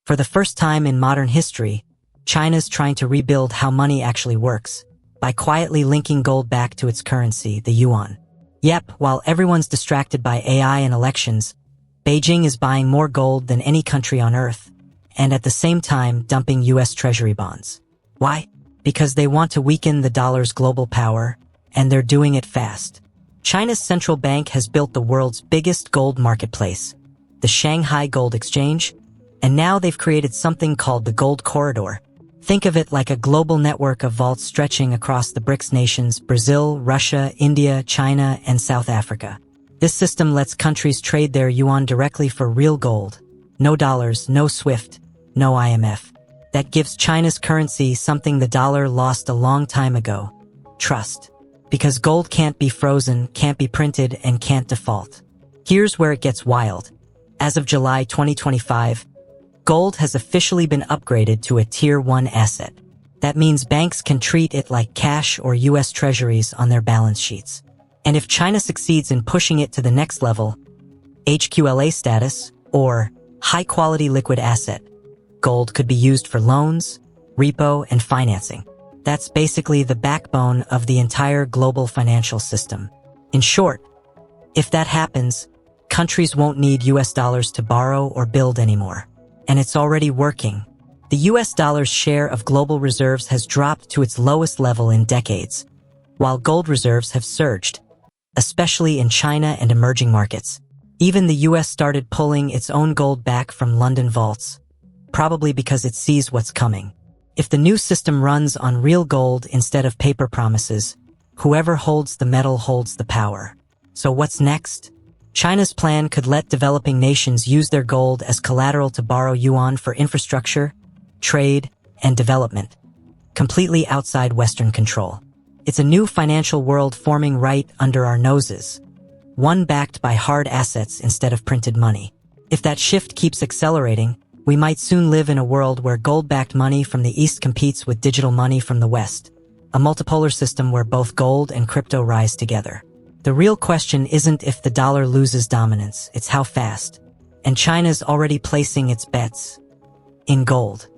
For the first time in modern history, China's trying to rebuild how money actually works by quietly linking gold back to its currency, the yuan. Yep, while everyone's distracted by AI and elections, Beijing is buying more gold than any country on Earth, and at the same time dumping US Treasury bonds. Why? Because they want to weaken the dollar's global power, and they're doing it fast. China's central bank has built the world's biggest gold marketplace, the Shanghai Gold Exchange, and now they've created something called the Gold Corridor. Think of it like a global network of vaults stretching across the BRICS nations: Brazil, Russia, India, China, and South Africa. This system lets countries trade their yuan directly for real gold. No dollars, no SWIFT, no IMF. That gives China's currency something the dollar lost a long time ago: trust. Because gold can't be frozen, can't be printed, and can't default. Here's where it gets wild. As of July 2025, gold has officially been upgraded to a Tier 1 asset. That means banks can treat it like cash or US Treasuries on their balance sheets. And if China succeeds in pushing it to the next level, HQLA status, or high-quality liquid asset, gold could be used for loans, repo, and financing. That's basically the backbone of the entire global financial system. In short, if that happens, countries won't need US dollars to borrow or build anymore. And it's already working. The US dollar's share of global reserves has dropped to its lowest level in decades, while gold reserves have surged, especially in China and emerging markets. Even the US started pulling its own gold back from London vaults, probably because it sees what's coming. If the new system runs on real gold instead of paper promises, whoever holds the metal holds the power. So what's next? China's plan could let developing nations use their gold as collateral to borrow yuan for infrastructure, trade, and development, completely outside Western control. It's a new financial world forming right under our noses, one backed by hard assets instead of printed money. If that shift keeps accelerating, we might soon live in a world where gold-backed money from the East competes with digital money from the West, a multipolar system where both gold and crypto rise together. The real question isn't if the dollar loses dominance, it's how fast. And China's already placing its bets in gold.